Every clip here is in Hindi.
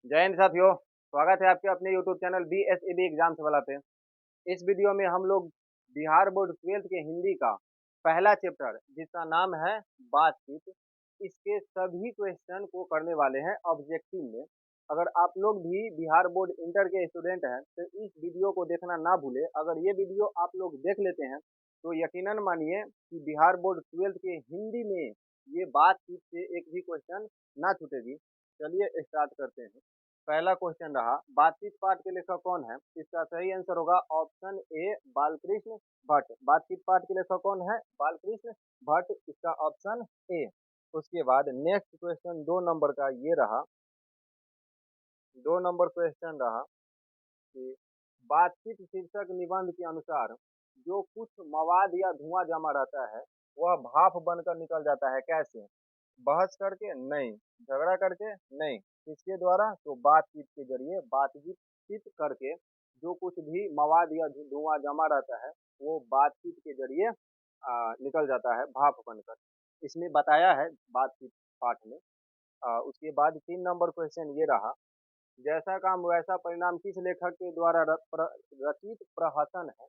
जय हिंद साथियों। स्वागत है आपके अपने YouTube चैनल BSEB एग्जाम्स वाला पे। इस वीडियो में हम लोग बिहार बोर्ड 12th के हिंदी का पहला चैप्टर जिसका नाम है बातचीत, इसके सभी क्वेश्चन को करने वाले हैं ऑब्जेक्टिव में। अगर आप लोग भी बिहार बोर्ड इंटर के स्टूडेंट हैं तो इस वीडियो को देखना ना भूले। अगर ये वीडियो आप लोग देख लेते हैं तो यकीनन मानिए कि बिहार बोर्ड 12th के हिंदी में ये बातचीत से एक भी क्वेश्चन ना छूटेगी। चलिए स्टार्ट करते हैं। पहला क्वेश्चन रहा, बातचीत पाठ के लेखक कौन है? इसका सही आंसर होगा ऑप्शन ए बालकृष्ण भट्ट। बातचीत पाठ के लेखक कौन है? बालकृष्ण भट्ट, इसका ऑप्शन ए। उसके बाद नेक्स्ट क्वेश्चन 2 नंबर का ये रहा। 2 नंबर क्वेश्चन रहा कि बातचीत शीर्षक निबंध के अनुसार जो कुछ मवाद या धुआं जमा रहता है वह भाप बनकर निकल जाता है, कैसे? बहस करके? नहीं। झगड़ा करके? नहीं। किसके द्वारा? तो बातचीत के जरिए। बातचीत करके जो कुछ भी मवाद या धुआं जमा रहता है वो बातचीत के जरिए निकल जाता है भाप बनकर। इसमें बताया है बातचीत पाठ में। उसके बाद 3 नंबर क्वेश्चन ये रहा, जैसा काम वैसा परिणाम किस लेखक के द्वारा रचित प्रहसन है?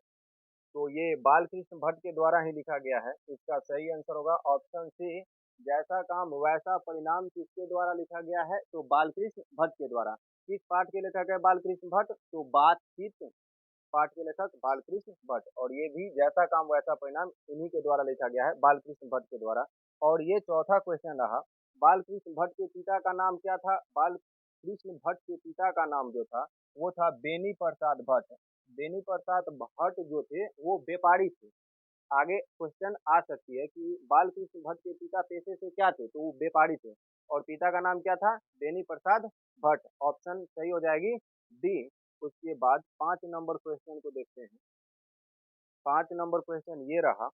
तो ये बालकृष्ण भट्ट के द्वारा ही लिखा गया है। इसका सही आंसर होगा ऑप्शन सी, जैसा काम वैसा परिणाम किसके द्वारा लिखा गया है? तो बालकृष्ण भट्ट के द्वारा। किस पाठ के लेखक है बालकृष्ण भट्ट? तो बातचीत पाठ के लेखक बालकृष्ण भट्ट। और ये भी जैसा काम वैसा परिणाम इन्हीं के द्वारा लिखा गया है, बालकृष्ण भट्ट के द्वारा। और ये चौथा क्वेश्चन रहा, बालकृष्ण भट्ट के पिता का नाम क्या था? बालकृष्ण भट्ट के पिता का नाम जो था वो था बेनी प्रसाद भट्ट। बेनी प्रसाद भट्ट जो थे वो व्यापारी थे। आगे क्वेश्चन आ सकती है कि बालकृष्ण भट्ट के पिता पेशे से क्या थे? तो वो व्यापारी थे। और पिता का नाम क्या था? बेनी प्रसाद भट्ट। ऑप्शन सही हो जाएगी डी। उसके बाद 5 नंबर क्वेश्चन को देखते हैं। 5 नंबर क्वेश्चन ये रहा,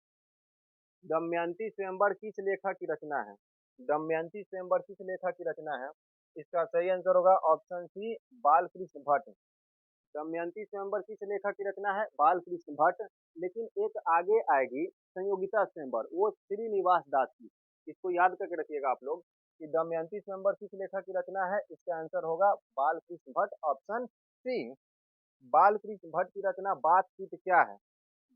दमयंती स्वयंवर किस लेखक की रचना है? दमयंती स्वयंवर किस लेखक की रचना है? इसका सही आंसर होगा ऑप्शन सी, बालकृष्ण भट्ट। दमयंती स्वयंवर किस लेखक की रचना है? बालकृष्ण भट्ट। लेकिन एक आगे आएगी संयोगिता स्वयंवर, वो श्रीनिवास दास की। इसको याद करके रखिएगा आप लोग कि दमयंती स्वयंवर किस लेखक की रचना है। इसका आंसर होगा बालकृष्ण भट्ट, ऑप्शन सी। बालकृष्ण भट्ट की रचना बातचीत क्या है?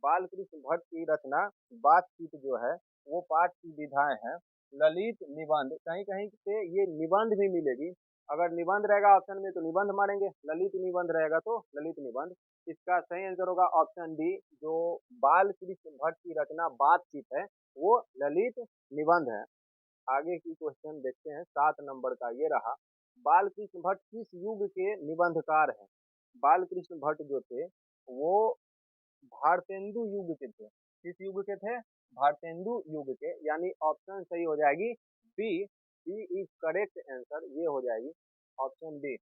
बालकृष्ण भट्ट की रचना बातचीत जो है वो पाठ की विधाएं हैं। ललित निबंध, कहीं कहीं पे ये निबंध भी मिलेगी। अगर निबंध रहेगा ऑप्शन में तो निबंध मारेंगे, ललित निबंध रहेगा तो ललित निबंध। इसका सही आंसर होगा ऑप्शन डी, जो बालकृष्ण भट्ट की रचना बातचीत है वो ललित निबंध है। आगे की क्वेश्चन देखते हैं। 7 नंबर का ये रहा, बालकृष्ण भट्ट किस युग के निबंधकार हैं? बालकृष्ण भट्ट जो थे वो भारतेंदु युग के थे। किस युग के थे? भारतेंदु युग के। यानी ऑप्शन सही हो जाएगी B. B is correct answer, ये हो जाएगी ऑप्शन बी।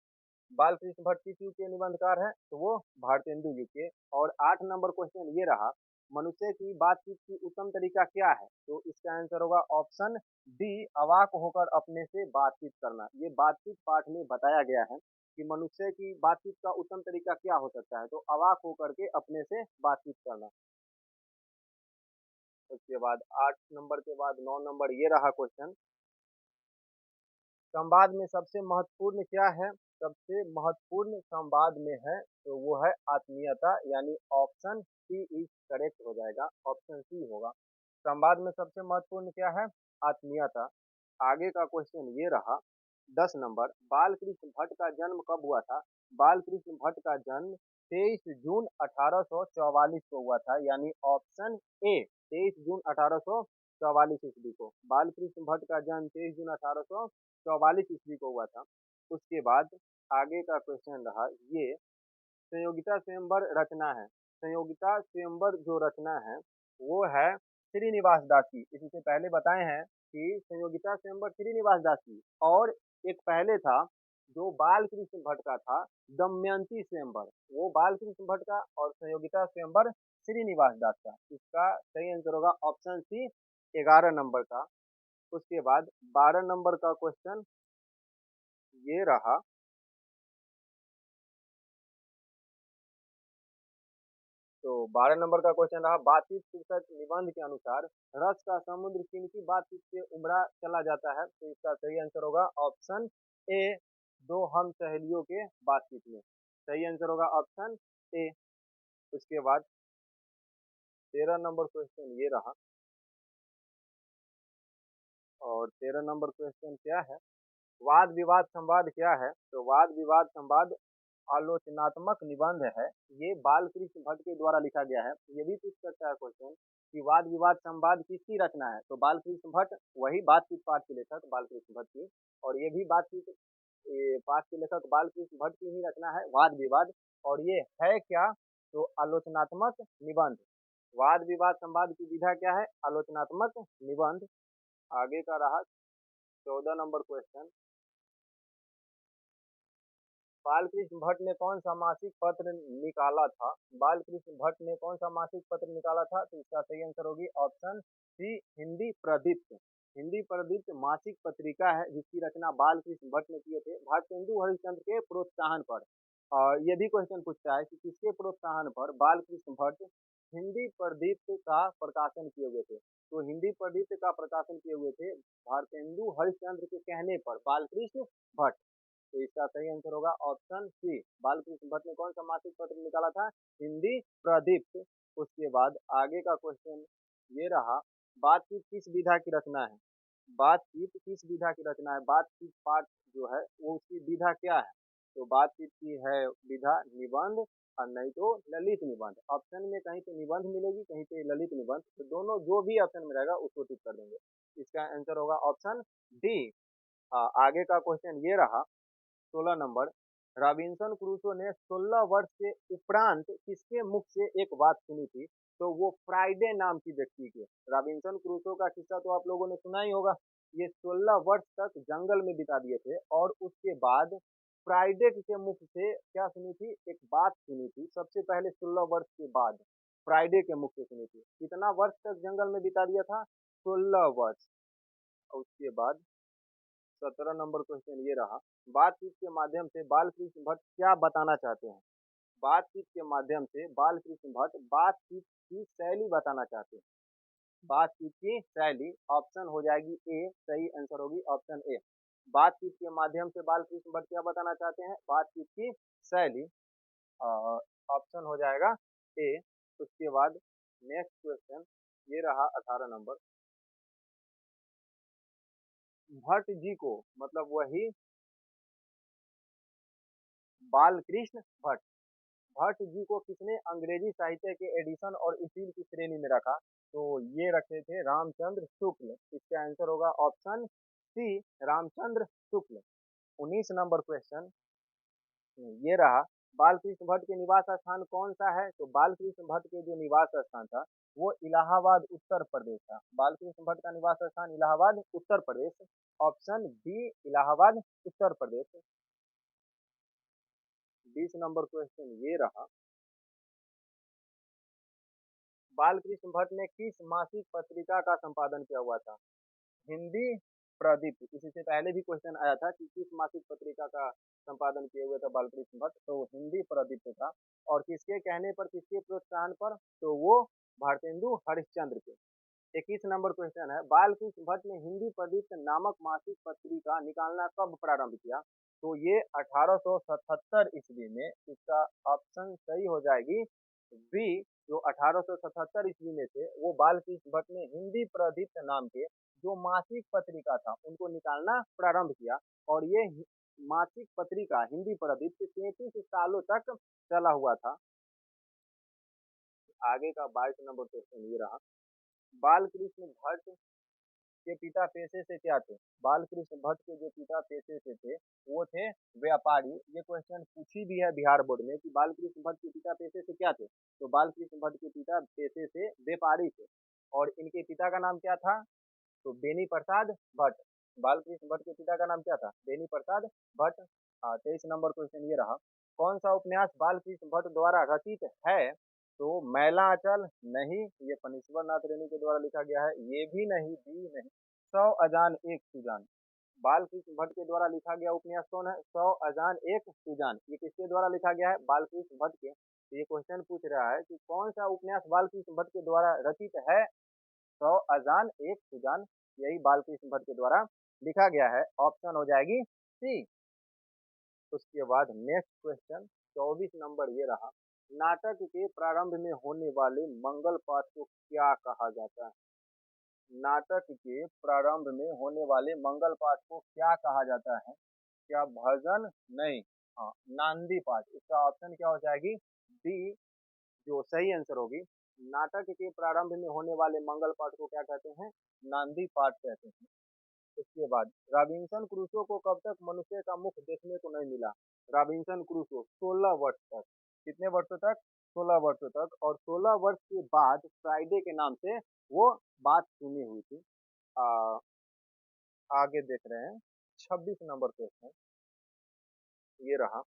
बालकृष्ण भट्ट किस युग के निबंधकार हैं? तो वो भारतेंदु युग के। और 8 नंबर क्वेश्चन ये रहा, मनुष्य की बातचीत की उत्तम तरीका क्या है? तो इसका आंसर होगा ऑप्शन डी, अवाक होकर अपने से बातचीत करना। ये बातचीत पाठ में बताया गया है कि मनुष्य की बातचीत का उत्तम तरीका क्या हो सकता है, तो अवाक होकर के अपने से बातचीत करना। उसके बाद 8 नंबर के बाद 9 नंबर ये रहा क्वेश्चन, संवाद में सबसे महत्वपूर्ण क्या है? सबसे महत्वपूर्ण संवाद में है तो वो है आत्मीयता, यानी ऑप्शन सी इज करेक्ट हो जाएगा, ऑप्शन सी होगा। संवाद में सबसे महत्वपूर्ण क्या है? आत्मीयता। आगे का क्वेश्चन ये रहा, 10 नंबर, बालकृष्ण भट्ट का जन्म कब हुआ था? बालकृष्ण भट्ट का जन्म 23 जून 1844 को हुआ था, यानी ऑप्शन ए, 23 जून 1844 ईस्वी को बालकृष्ण भट्ट का जन्म 23 जून 1844 ईस्वी को हुआ था। उसके बाद आगे का क्वेश्चन रहा ये, संयोगिता स्वयंवर रचना है। संयोगिता स्वयंवर जो रचना है वो है श्रीनिवास दास की। इससे पहले बताए हैं कि संयोगिता स्वयंवर श्रीनिवास दास की, और एक पहले था जो बालकृष्ण भट्ट का था, दमयंती स्वयंवर, वो बालकृष्ण भट्ट का, और संयोगिता स्वयंवर श्रीनिवास दास का। इसका सही आंसर होगा ऑप्शन सी, 11 नंबर का। उसके बाद 12 नंबर का क्वेश्चन ये रहा, तो 12 नंबर का क्वेश्चन रहा, बातचीत शीर्षक निबंध के अनुसार रस का समुद्र किनकी बातचीत से उभरा चला जाता है? तो इसका सही आंसर होगा ऑप्शन ए, दो हम सहेलियों के बातचीत में। सही आंसर होगा ऑप्शन ए। उसके बाद 13 नंबर क्वेश्चन ये रहा, और 13 नंबर क्वेश्चन क्या है, वाद विवाद संवाद क्या है? तो वाद विवाद संवाद आलोचनात्मक निबंध है। ये बालकृष्ण भट्ट के द्वारा लिखा गया है। ये भी पूछ सकता है क्वेश्चन कि वाद विवाद संवाद किसकी रचना है? तो बालकृष्ण भट्ट, वही बातचीत पाठ के लेखक बालकृष्ण भट्ट की। और ये भी बातचीत पाठ के लेखक बालकृष्ण भट्ट की ही रचना है, वाद विवाद। और ये है क्या? तो आलोचनात्मक निबंध। वाद विवाद संवाद की विधा क्या है? आलोचनात्मक निबंध। आगे का रहा 14 नंबर क्वेश्चन, बालकृष्ण भट्ट ने कौन सा मासिक पत्र निकाला था? बालकृष्ण भट्ट ने कौन सा मासिक पत्र निकाला था? तो इसका सही आंसर होगी ऑप्शन सी, हिंदी प्रदीप्त। हिंदी प्रदीप्त मासिक पत्रिका है जिसकी रचना बालकृष्ण भट्ट ने किए थे भारतेंदु हरिश्चंद्र के प्रोत्साहन पर। और ये भी क्वेश्चन पूछता है कि किसके प्रोत्साहन पर बालकृष्ण भट्ट हिंदी प्रदीप्त का प्रकाशन किए हुए थे? तो हिंदी प्रदीप्त का प्रकाशन किए हुए थे भारतेंदु हरिश्चंद्र के कहने पर बालकृष्ण भट्ट। तो इसका सही आंसर होगा ऑप्शन सी, बालकृष्ण भट्ट ने कौन सा मासिक पत्र निकाला था? हिंदी प्रदीप्त। उसके बाद आगे का क्वेश्चन ये रहा, बातचीत किस विधा की रचना है? बातचीत किस विधा की रचना है? बातचीत पाठ जो है वो उसकी विधा क्या है? तो बातचीत की है विधा निबंध, और नहीं तो ललित निबंध। ऑप्शन में कहीं पे निबंध मिलेगी, कहीं पे ललित निबंध, तो दोनों जो भी ऑप्शन में रहेगा उसको टिक कर देंगे। इसका आंसर होगा ऑप्शन डी। आगे का क्वेश्चन ये रहा 16 नंबर, रॉबिन्सन क्रूसो ने 16 वर्ष के उपरांत किसके मुख से एक बात सुनी थी? तो वो फ्राइडे नाम की व्यक्ति के। रॉबिन्सन क्रूसो का किस्सा तो आप लोगों ने सुना ही होगा। ये 16 वर्ष तक जंगल में बिता दिए थे और उसके बाद फ्राइडे के मुख से क्या सुनी थी? एक बात सुनी थी। सबसे पहले 16 वर्ष के बाद फ्राइडे के मुख से सुनी थी। कितना वर्ष तक जंगल में बिता दिया था? 16 वर्ष। और उसके बाद 17 नंबर क्वेश्चन ये रहा, बातचीत के माध्यम से बालकृष्ण भट्ट क्या बताना चाहते हैं? बातचीत के माध्यम से बालकृष्ण भट्ट बातचीत की शैली बताना चाहते हैं। बातचीत की शैली ऑप्शन हो जाएगी ए, सही आंसर होगी ऑप्शन ए। बातचीत के माध्यम से बालकृष्ण भट्ट क्या बताना चाहते हैं? बातचीत की शैली, ऑप्शन हो जाएगा ए। उसके बाद नेक्स्ट क्वेश्चन ये रहा 18 नंबर, भट्ट जी को, मतलब वही बालकृष्ण भट्ट, भट्ट जी को किसने अंग्रेजी साहित्य के एडिशन और इसील की श्रेणी में रखा? तो ये रखे थे रामचंद्र शुक्ल। इसका आंसर होगा option C, Ramchandra Shukla. 19 number question ये रहा, बालकृष्ण भट्ट के निवास स्थान कौन सा है? तो बालकृष्ण भट्ट के जो निवास स्थान था वो इलाहाबाद उत्तर प्रदेश था। बालकृष्ण भट्ट का निवास स्थान Allahabad Uttar Pradesh. Option B, Allahabad Uttar Pradesh. 20 number question ये रहा, बालकृष्ण भट्ट ने किस मासिक पत्रिका का संपादन किया हुआ था? हिंदी प्रदीप। इसी से पहले भी क्वेश्चन आया था कि किस मासिक पत्रिका का संपादन किए हुए था बालकृष्ण भट्ट, तो हिंदी प्रदीप था। और किसके कहने पर, किसके प्रोत्साहन पर? तो वो भारतेंदु हरिश्चंद्र के। 21 नंबर क्वेश्चन है, बालकृष्ण भट्ट ने हिंदी प्रदीप नामक मासिक पत्रिका निकालना कब प्रारंभ किया? तो ये 1877 ईस्वी में। इसका ऑप्शन सही हो जाएगी बी, जो 1877 ईस्वी में थे वो बालकृष्ण भट्ट ने हिंदी प्रदीप्त नाम के जो मासिक पत्रिका था उनको निकालना प्रारंभ किया। और ये मासिक पत्रिका हिंदी प्रदीप्त 33 सालों तक चला हुआ था। आगे का 22 नंबर क्वेश्चन ये रहा, बालकृष्ण भट्ट के पिता पेशे से क्या थे? बालकृष्ण भट्ट के जो पिता पेशे से थे वो थे व्यापारी। ये क्वेश्चन पूछी भी है बिहार बोर्ड में कि बालकृष्ण भट्ट के पिता पेशे से क्या थे? तो बालकृष्ण भट्ट के पिता पेशे से व्यापारी थे। और इनके पिता का नाम क्या था? तो बेनी प्रसाद भट्ट। बालकृष्ण भट्ट के पिता का नाम क्या था? बेनी प्रसाद भट्ट। 23 नंबर क्वेश्चन ये रहा, कौन सा उपन्यास बालकृष्ण भट्ट द्वारा रचित है? तो मैला अचल नहीं, ये फणीश्वर नाथ रेणु के द्वारा लिखा गया है। ये भी नहीं, बी नहीं। 100 अजान एक सुजान, बालकृष्ण भट्ट के द्वारा लिखा गया उपन्यास कौन है? 100 अजान एक सुजान। ये किसके द्वारा लिखा गया है? बालकृष्ण भट्ट के। तो ये क्वेश्चन पूछ रहा है कि कौन सा उपन्यास बालकृष्ण भट्ट के द्वारा रचित है? 100 अजान एक सुजान, यही बालकृष्ण भट्ट के द्वारा लिखा गया है। ऑप्शन हो जाएगी सी। उसके बाद नेक्स्ट क्वेश्चन 24 नंबर ये रहा, नाटक के प्रारंभ में होने वाले मंगल पाठ को क्या कहा जाता है? नाटक के प्रारंभ में होने वाले मंगल पाठ को क्या कहा जाता है? क्या भजन? नहीं, हाँ नांदी पाठ। इसका ऑप्शन क्या हो जाएगी? डी जो सही आंसर होगी। नाटक के प्रारंभ में होने वाले मंगल पाठ को क्या कहते हैं? नांदी पाठ कहते हैं। उसके बाद रॉबिन्सन क्रूसो को कब तक मनुष्य का मुख देखने को नहीं मिला? रॉबिन्सन क्रूसो 16 वर्ष तक। कितने वर्षों तक? 16 वर्षों तक। और 16 वर्ष के बाद फ्राइडे के नाम से वो बात सुनी हुई थी। आ, आगे देख रहे हैं 26 नंबर क्वेश्चन ये रहा,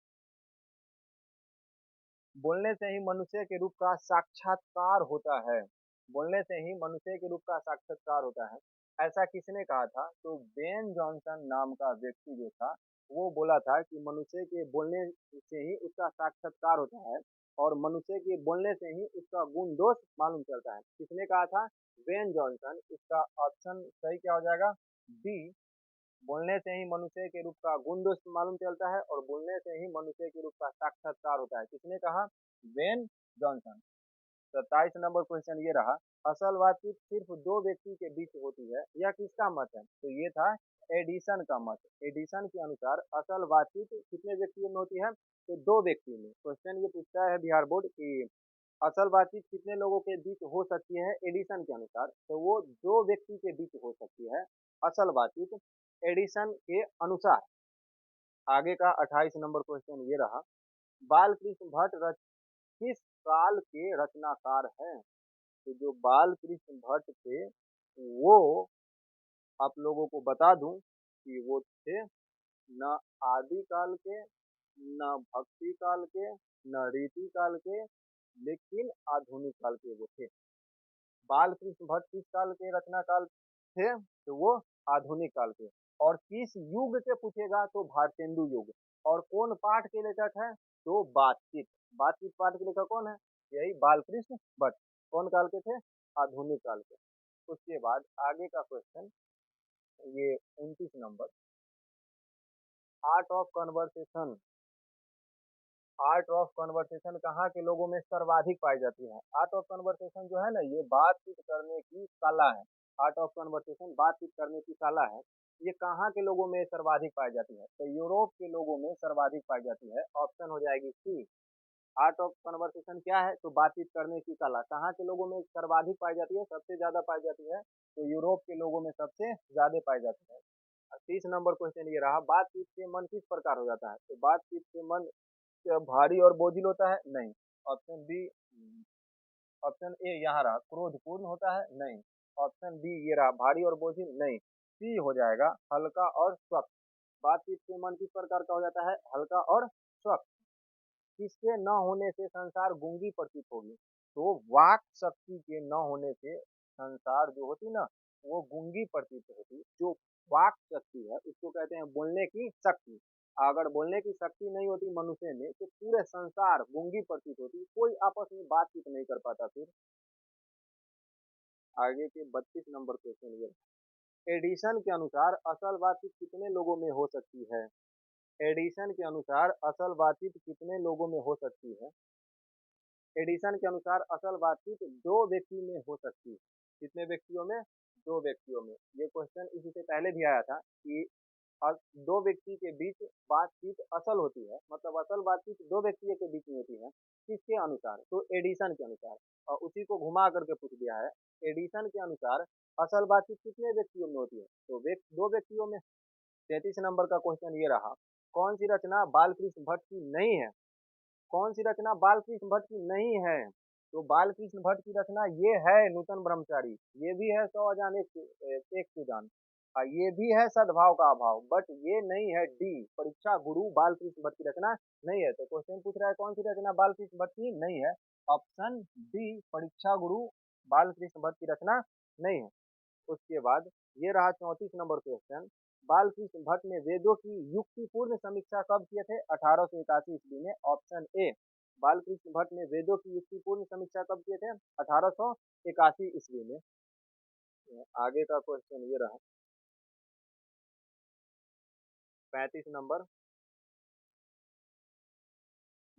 बोलने से ही मनुष्य के रूप का साक्षात्कार होता है। बोलने से ही मनुष्य के रूप का साक्षात्कार होता है, ऐसा किसने कहा था? तो बेन जॉनसन नाम का व्यक्ति जो था वो बोला था कि मनुष्य के बोलने से ही उसका साक्षात्कार होता है और मनुष्य के बोलने से ही उसका गुण दोष मालूम चलता है। किसने कहा था? Ben Jonson. इसका ऑप्शन सही क्या हो जाएगा? बी। बोलने से ही मनुष्य के रूप का गुण दोष मालूम चलता है और बोलने से ही मनुष्य के रूप का साक्षात्कार होता है। किसने कहा? When Johnson. 27 नंबर क्वेश्चन ये रहा, असल बातचीत सिर्फ दो व्यक्ति के बीच होती है, यह किसका मत है? तो ये था एडिसन का मत। एडिसन के अनुसार असल बातचीत कितने व्यक्तियों में होती है? तो दो व्यक्ति में। क्वेश्चन ये पूछता है बिहार बोर्ड की असल बातचीत कितने लोगों के बीच हो सकती है एडिसन के अनुसार? तो वो दो व्यक्ति के बीच हो सकती है असल बातचीत एडिसन के अनुसार। आगे का 28 नंबर क्वेश्चन ये रहा, बाल कृष्ण भट्ट किस काल के रचनाकार हैं? तो जो बाल कृष्ण भट्ट थे वो आप लोगों को बता दूं कि वो थे न आदि काल के, न भक्ति काल के, न रीति काल के, लेकिन आधुनिक काल के वो थे। बाल कृष्ण भट्ट किस काल के रचनाकाल थे? तो वो आधुनिक काल के। और किस युग से पूछेगा तो भारतेंदु युग। और कौन पाठ के लेखक है? तो बातचीत। बातचीत पाठ के लेखक कौन है? यही बाल कृष्ण भट्ट। कौन काल के थे? आधुनिक काल के। उसके बाद आगे का क्वेश्चन ये 29 number, art of conversation. Art of conversation कहाँ के लोगों में सर्वाधिक पाई जाती है? आर्ट ऑफ कन्वर्सेशन जो है ना ये बातचीत करने की कला है। आर्ट ऑफ कन्वर्सेशन बातचीत करने की कला है। ये कहाँ के लोगों में सर्वाधिक पाई जाती है? तो यूरोप के लोगों में सर्वाधिक पाई जाती है। ऑप्शन हो जाएगी सी। आर्ट ऑफ कन्वर्सेशन क्या है? तो बातचीत करने की कला कहाँ के लोगों में सर्वाधिक पाई जाती है? सबसे ज्यादा पाई जाती है तो यूरोप के लोगों में सबसे ज्यादा पाई जाती है। 30 नंबर क्वेश्चन ये रहा, बातचीत से मन किस प्रकार हो जाता है? तो बातचीत से मन क्या भारी और बोझिल होता है? नहीं। Option B. ऑप्शन ए यहाँ रहा, क्रोधपूर्ण होता है? नहीं। ऑप्शन बी ये रहा, भारी और बोझिल? नहीं। सी हो जाएगा, हल्का और स्वच्छ। बातचीत से मन किस प्रकार का हो जाता है? हल्का और स्वच्छ। किसके न होने से संसार गूंगी प्रतीत होगी? तो वाक शक्ति के न होने से संसार जो होती ना वो गूंगी प्रतीत होती। जो वाक शक्ति है उसको कहते हैं बोलने की शक्ति। अगर बोलने की शक्ति नहीं होती मनुष्य में तो पूरे संसार गूंगी प्रतीत होती, कोई आपस में बातचीत नहीं कर पाता। फिर आगे के 32 नंबर क्वेश्चन ये, एडिशन के अनुसार असल बातचीत कितने लोगों में हो सकती है? एडिशन के अनुसार असल बातचीत कितने लोगों में हो सकती है? एडिशन के अनुसार असल बातचीत दो व्यक्ति में हो सकती है। कितने व्यक्तियों में? दो व्यक्तियों में। ये क्वेश्चन इसी से पहले भी आया था कि दो व्यक्ति के बीच बातचीत असल होती है, मतलब असल बातचीत दो व्यक्तियों के बीच में होती है। किसके अनुसार? तो एडिशन के अनुसार। और उसी को घुमा करके पूछ दिया है, एडिशन के अनुसार असल बातचीत कितने व्यक्तियों में होती है? तो दो व्यक्तियों में। 33 नंबर का क्वेश्चन ये रहा, कौन सी रचना बालकृष्ण भट्ट की नहीं है? कौन सी रचना बालकृष्ण भट्ट की नहीं है? तो बालकृष्ण भट्ट की रचना ये है नूतन ब्रह्मचारी, ये भी है 100 अजान एक सुजान, ये भी है सद्भाव का अभाव, बट ये नहीं है डी परीक्षा गुरु बालकृष्ण भट्ट की रचना नहीं है। तो क्वेश्चन पूछ रहा है कौन सी रचना बालकृष्ण भट्ट की नहीं है? ऑप्शन डी परीक्षा गुरु बालकृष्ण भट्ट की रचना नहीं है। उसके बाद ये रहा 34 नंबर क्वेश्चन, बालकृष्ण भट्ट ने वेदों की युक्तिपूर्ण समीक्षा कब किए थे? 1881 ईस्वी में। ऑप्शन ए, बालकृष्ण भट्ट ने वेदों की युक्तिपूर्ण समीक्षा कब किए थे? 1881 ईस्वी में। आगे का क्वेश्चन ये रहा 35 नंबर,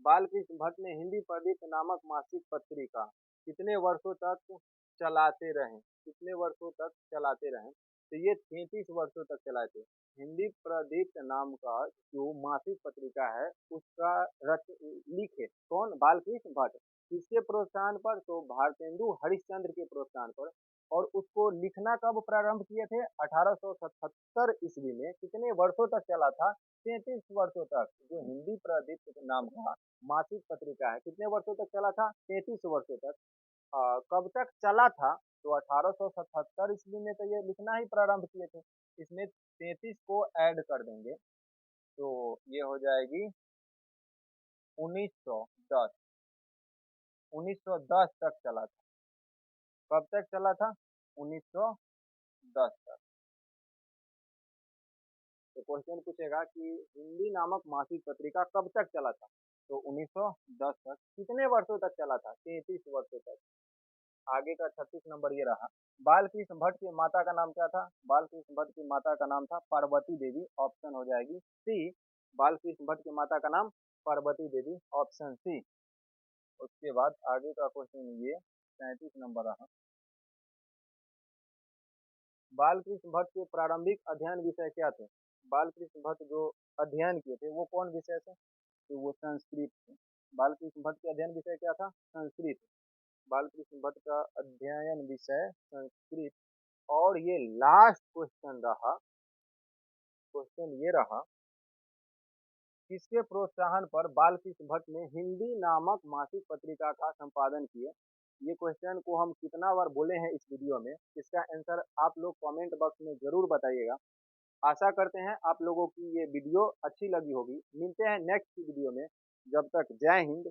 बालकृष्ण भट्ट ने हिंदी प्रदीप नामक मासिक पत्रिका कितने वर्षों तक चलाते रहे? कितने वर्षों तक चलाते रहे? तो ये 33 वर्षों तक चलाए थे। हिंदी प्रदीप नाम का जो मासिक पत्रिका है उसका रच लिखे कौन? बालकृष्ण भट्ट। किसके प्रोत्साहन पर? तो भारतेंदु हरिश्चंद्र के प्रोत्साहन पर। और उसको लिखना कब प्रारंभ किए थे? 1877 ईस्वी में। कितने वर्षों तक चला था? 33 वर्षों तक। जो हिंदी प्रदीप नाम का मासिक पत्रिका है कितने वर्षों तक चला था? 33 वर्षों तक। कब तक चला था? तो 1877 ईस्वी में तो ये लिखना ही प्रारंभ किए थे। इसमें 33 को ऐड कर देंगे तो ये हो जाएगी 1910। 1910 तक चला था। कब तक चला था? 1910 तक। तो क्वेश्चन पूछेगा कि हिंदी नामक मासिक पत्रिका कब तक चला था? तो 1910 तक। कितने वर्षों तक चला था? 33 वर्षों तक। आगे का 36 नंबर ये रहा। बालकृष्ण भट्ट की माता का नाम क्या था? बालकृष्ण भट्ट की माता का नाम था पार्वती देवी। ऑप्शन हो जाएगी सी। बालकृष्ण भट्ट की माता का नाम पार्वती देवी। Option C. उसके बाद आगे का क्वेश्चन ये 37 नंबर रहा। बालकृष्ण भट्ट के प्रारंभिक अध्ययन विषय क्या थे? बालकृष्ण भट्ट जो अध्ययन किए थे वो कौन विषय थे? तो वो संस्कृत थे। बालकृष्ण भट्ट के अध्ययन विषय क्या था? संस्कृत। बालकृष्ण भट्ट का अध्ययन विषय संस्कृत। और ये लास्ट क्वेश्चन रहा। क्वेश्चन ये रहा, किसके प्रोत्साहन पर बालकृष्ण भट्ट ने हिंदी नामक मासिक पत्रिका का संपादन किया? ये क्वेश्चन को हम कितना बार बोले हैं इस वीडियो में, इसका आंसर आप लोग कमेंट बॉक्स में जरूर बताइएगा। आशा करते हैं आप लोगों की ये वीडियो अच्छी लगी होगी। मिलते हैं नेक्स्ट वीडियो में। जब तक जय हिंद।